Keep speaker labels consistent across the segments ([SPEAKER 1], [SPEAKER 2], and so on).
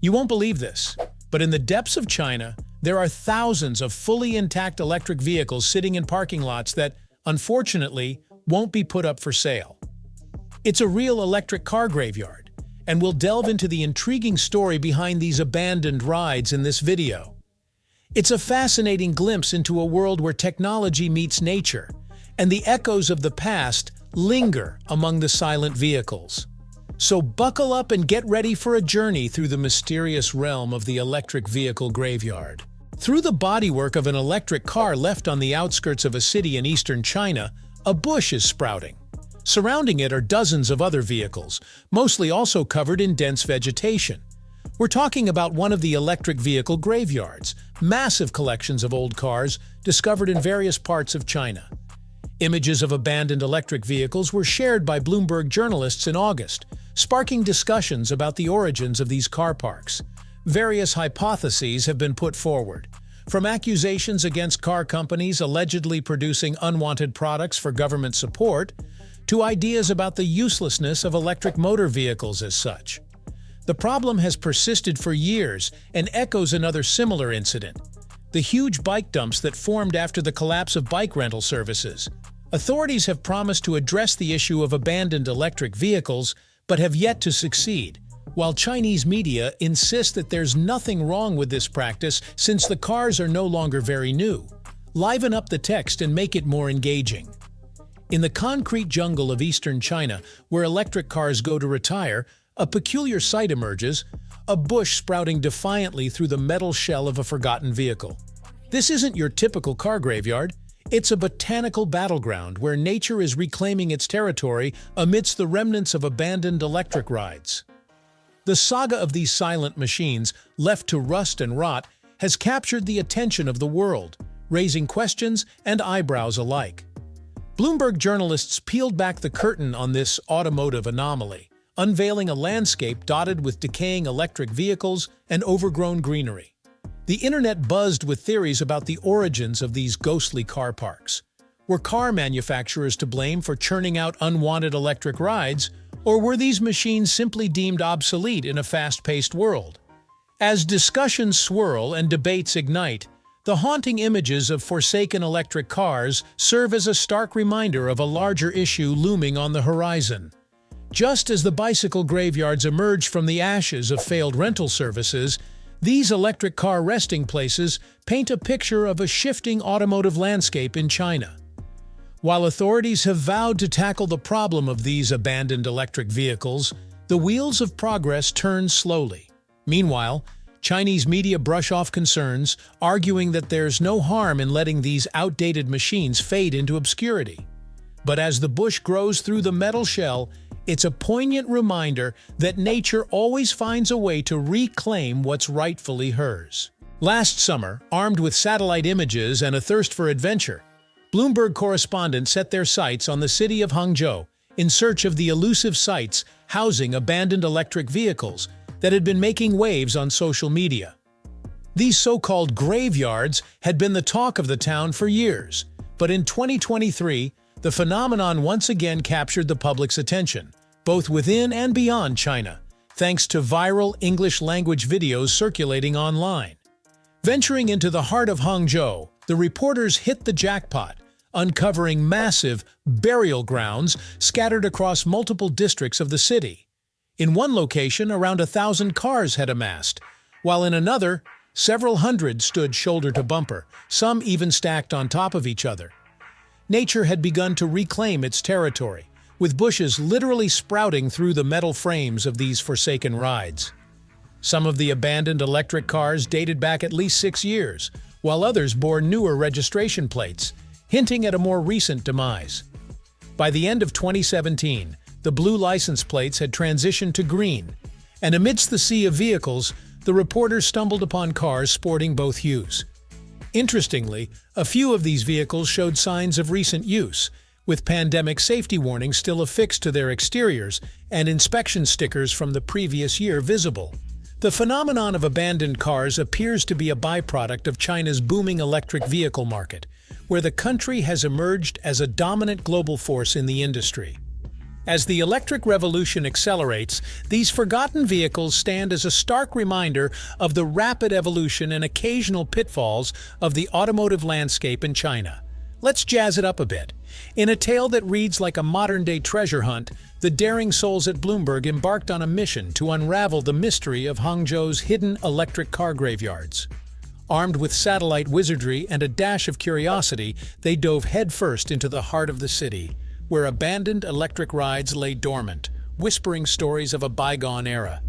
[SPEAKER 1] You won't believe this, but in the depths of China, there are thousands of fully intact electric vehicles sitting in parking lots that, unfortunately, won't be put up for sale. It's a real electric car graveyard, and we'll delve into the intriguing story behind these abandoned rides in this video. It's a fascinating glimpse into a world where technology meets nature, and the echoes of the past linger among the silent vehicles. So buckle up and get ready for a journey through the mysterious realm of the electric vehicle graveyard. Through the bodywork of an electric car left on the outskirts of a city in eastern China, a bush is sprouting. Surrounding it are dozens of other vehicles, mostly also covered in dense vegetation. We're talking about one of the electric vehicle graveyards, massive collections of old cars discovered in various parts of China. Images of abandoned electric vehicles were shared by Bloomberg journalists in August, sparking discussions about the origins of these car parks. Various hypotheses have been put forward, from accusations against car companies allegedly producing unwanted products for government support, to ideas about the uselessness of electric motor vehicles as such. The problem has persisted for years and echoes another similar incident: the huge bike dumps that formed after the collapse of bike rental services. Authorities have promised to address the issue of abandoned electric vehicles, but have yet to succeed, while Chinese media insist that there's nothing wrong with this practice since the cars are no longer very new. Liven up the text and make it more engaging. In the concrete jungle of eastern China, where electric cars go to retire, a peculiar sight emerges: a bush sprouting defiantly through the metal shell of a forgotten vehicle. This isn't your typical car graveyard. It's a botanical battleground where nature is reclaiming its territory amidst the remnants of abandoned electric rides. The saga of these silent machines, left to rust and rot, has captured the attention of the world, raising questions and eyebrows alike. Bloomberg journalists peeled back the curtain on this automotive anomaly, unveiling a landscape dotted with decaying electric vehicles and overgrown greenery. The internet buzzed with theories about the origins of these ghostly car parks. Were car manufacturers to blame for churning out unwanted electric rides, or were these machines simply deemed obsolete in a fast-paced world? As discussions swirl and debates ignite, the haunting images of forsaken electric cars serve as a stark reminder of a larger issue looming on the horizon. Just as the bicycle graveyards emerge from the ashes of failed rental services, these electric car resting places paint a picture of a shifting automotive landscape in China. While authorities have vowed to tackle the problem of these abandoned electric vehicles, the wheels of progress turn slowly. Meanwhile, Chinese media brush off concerns, arguing that there's no harm in letting these outdated machines fade into obscurity. But as the bush grows through the metal shell, it's a poignant reminder that nature always finds a way to reclaim what's rightfully hers. Last summer, armed with satellite images and a thirst for adventure, Bloomberg correspondents set their sights on the city of Hangzhou in search of the elusive sites housing abandoned electric vehicles that had been making waves on social media. These so-called graveyards had been the talk of the town for years, but in 2023, the phenomenon once again captured the public's attention, both within and beyond China, thanks to viral English-language videos circulating online. Venturing into the heart of Hangzhou, the reporters hit the jackpot, uncovering massive burial grounds scattered across multiple districts of the city. In one location, around 1,000 cars had amassed, while in another, several hundred stood shoulder to bumper, some even stacked on top of each other. Nature had begun to reclaim its territory, with bushes literally sprouting through the metal frames of these forsaken rides. Some of the abandoned electric cars dated back at least 6 years, while others bore newer registration plates, hinting at a more recent demise. By the end of 2017, the blue license plates had transitioned to green, and amidst the sea of vehicles, the reporters stumbled upon cars sporting both hues. Interestingly, a few of these vehicles showed signs of recent use, with pandemic safety warnings still affixed to their exteriors and inspection stickers from the previous year visible. The phenomenon of abandoned cars appears to be a byproduct of China's booming electric vehicle market, where the country has emerged as a dominant global force in the industry. As the electric revolution accelerates, these forgotten vehicles stand as a stark reminder of the rapid evolution and occasional pitfalls of the automotive landscape in China. Let's jazz it up a bit. In a tale that reads like a modern-day treasure hunt, the daring souls at Bloomberg embarked on a mission to unravel the mystery of Hangzhou's hidden electric car graveyards. Armed with satellite wizardry and a dash of curiosity, they dove headfirst into the heart of the city, where abandoned electric rides lay dormant, whispering stories of a bygone era.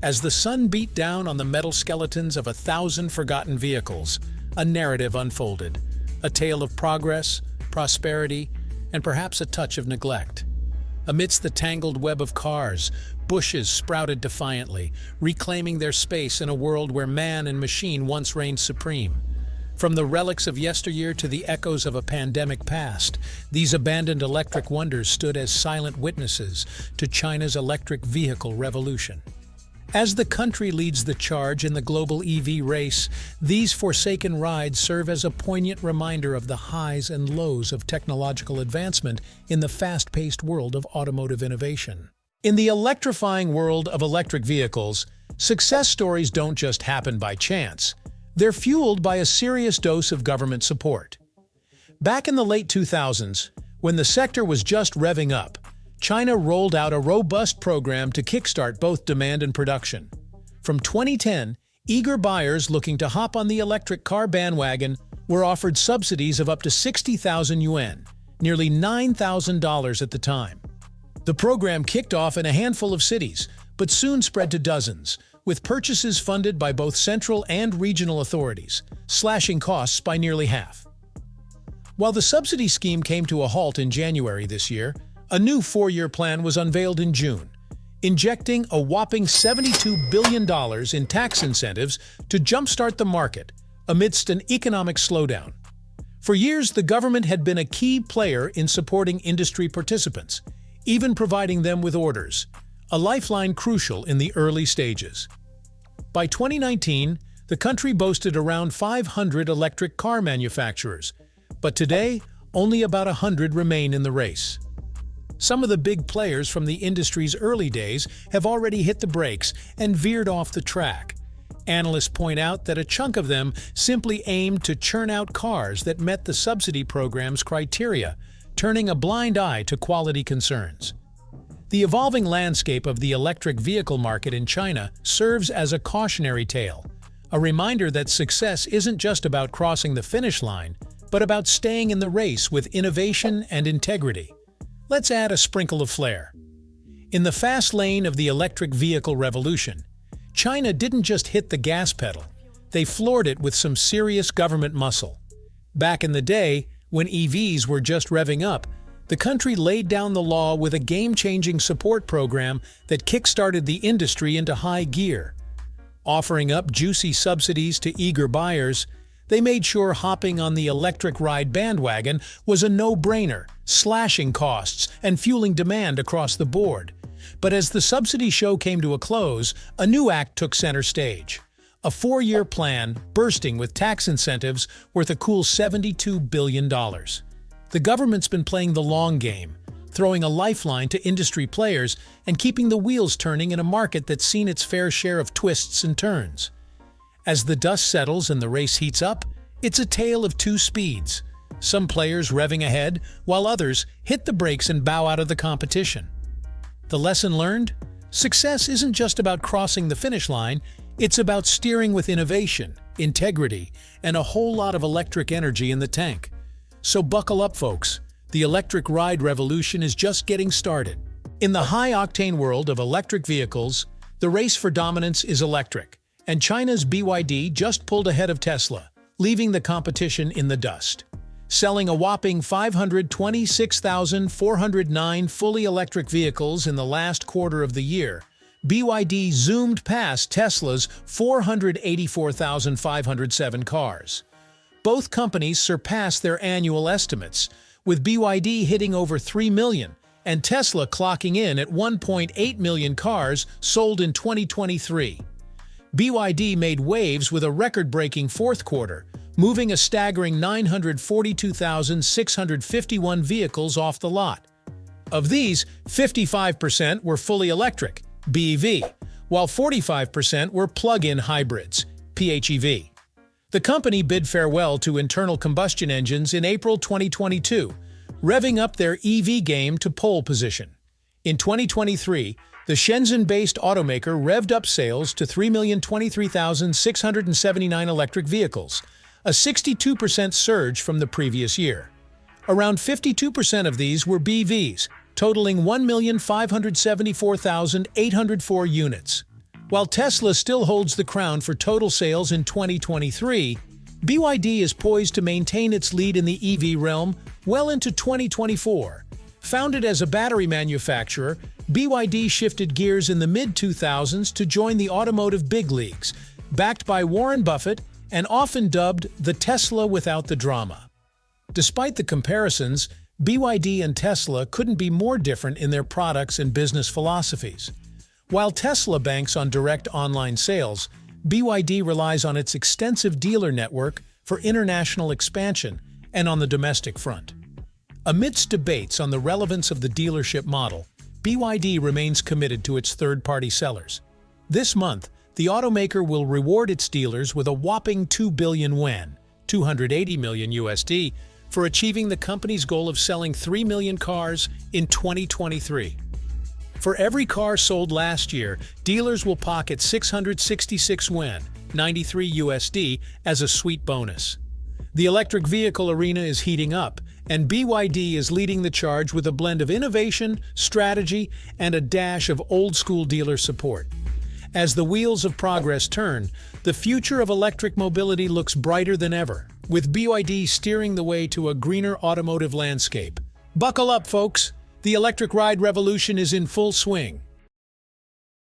[SPEAKER 1] As the sun beat down on the metal skeletons of 1,000 forgotten vehicles, a narrative unfolded, a tale of progress, prosperity, and perhaps a touch of neglect. Amidst the tangled web of cars, bushes sprouted defiantly, reclaiming their space in a world where man and machine once reigned supreme. From the relics of yesteryear to the echoes of a pandemic past, these abandoned electric wonders stood as silent witnesses to China's electric vehicle revolution. As the country leads the charge in the global EV race, these forsaken rides serve as a poignant reminder of the highs and lows of technological advancement in the fast-paced world of automotive innovation. In the electrifying world of electric vehicles, success stories don't just happen by chance. They're fueled by a serious dose of government support. Back in the late 2000s, when the sector was just revving up, China rolled out a robust program to kickstart both demand and production. From 2010, eager buyers looking to hop on the electric car bandwagon were offered subsidies of up to 60,000 yuan, nearly $9,000 at the time. The program kicked off in a handful of cities, but soon spread to dozens, with purchases funded by both central and regional authorities, slashing costs by nearly half. While the subsidy scheme came to a halt in January this year, a new 4-year plan was unveiled in June, injecting a whopping $72 billion in tax incentives to jumpstart the market amidst an economic slowdown. For years, the government had been a key player in supporting industry participants, even providing them with orders, a lifeline crucial in the early stages. By 2019, the country boasted around 500 electric car manufacturers, but today, only about 100 remain in the race. Some of the big players from the industry's early days have already hit the brakes and veered off the track. Analysts point out that a chunk of them simply aimed to churn out cars that met the subsidy program's criteria, turning a blind eye to quality concerns. The evolving landscape of the electric vehicle market in China serves as a cautionary tale, a reminder that success isn't just about crossing the finish line, but about staying in the race with innovation and integrity. Let's add a sprinkle of flair. In the fast lane of the electric vehicle revolution, China didn't just hit the gas pedal, they floored it with some serious government muscle. Back in the day, when EVs were just revving up, the country laid down the law with a game-changing support program that kick-started the industry into high gear. Offering up juicy subsidies to eager buyers, they made sure hopping on the electric ride bandwagon was a no-brainer, slashing costs and fueling demand across the board. But as the subsidy show came to a close, a new act took center stage. A 4-year plan bursting with tax incentives worth a cool $72 billion. The government's been playing the long game, throwing a lifeline to industry players and keeping the wheels turning in a market that's seen its fair share of twists and turns. As the dust settles and the race heats up, it's a tale of two speeds. Some players revving ahead, while others hit the brakes and bow out of the competition. The lesson learned? Success isn't just about crossing the finish line, it's about steering with innovation, integrity, and a whole lot of electric energy in the tank. So buckle up, folks. The electric ride revolution is just getting started. In the high-octane world of electric vehicles, the race for dominance is electric, and China's BYD just pulled ahead of Tesla, leaving the competition in the dust. Selling a whopping 526,409 fully electric vehicles in the last quarter of the year, BYD zoomed past Tesla's 484,507 cars. Both companies surpassed their annual estimates, with BYD hitting over 3 million and Tesla clocking in at 1.8 million cars sold in 2023. BYD made waves with a record-breaking fourth quarter, moving a staggering 942,651 vehicles off the lot. Of these, 55% were fully electric, BEV, while 45% were plug-in hybrids, PHEV. The company bid farewell to internal combustion engines in April 2022, revving up their EV game to pole position. In 2023, the Shenzhen-based automaker revved up sales to 3,023,679 electric vehicles, a 62% surge from the previous year. Around 52% of these were BEVs, totaling 1,574,804 units. While Tesla still holds the crown for total sales in 2023, BYD is poised to maintain its lead in the EV realm well into 2024. Founded as a battery manufacturer, BYD shifted gears in the mid-2000s to join the automotive big leagues, backed by Warren Buffett and often dubbed the Tesla without the drama. Despite the comparisons, BYD and Tesla couldn't be more different in their products and business philosophies. While Tesla banks on direct online sales, BYD relies on its extensive dealer network for international expansion and on the domestic front. Amidst debates on the relevance of the dealership model, BYD remains committed to its third-party sellers. This month, the automaker will reward its dealers with a whopping 2 billion yuan, $280 million USD, for achieving the company's goal of selling 3 million cars in 2023. For every car sold last year, dealers will pocket 666 yuan, 93 USD, as a sweet bonus. The electric vehicle arena is heating up, and BYD is leading the charge with a blend of innovation, strategy, and a dash of old-school dealer support. As the wheels of progress turn, the future of electric mobility looks brighter than ever, with BYD steering the way to a greener automotive landscape. Buckle up, folks! The electric ride revolution is in full swing.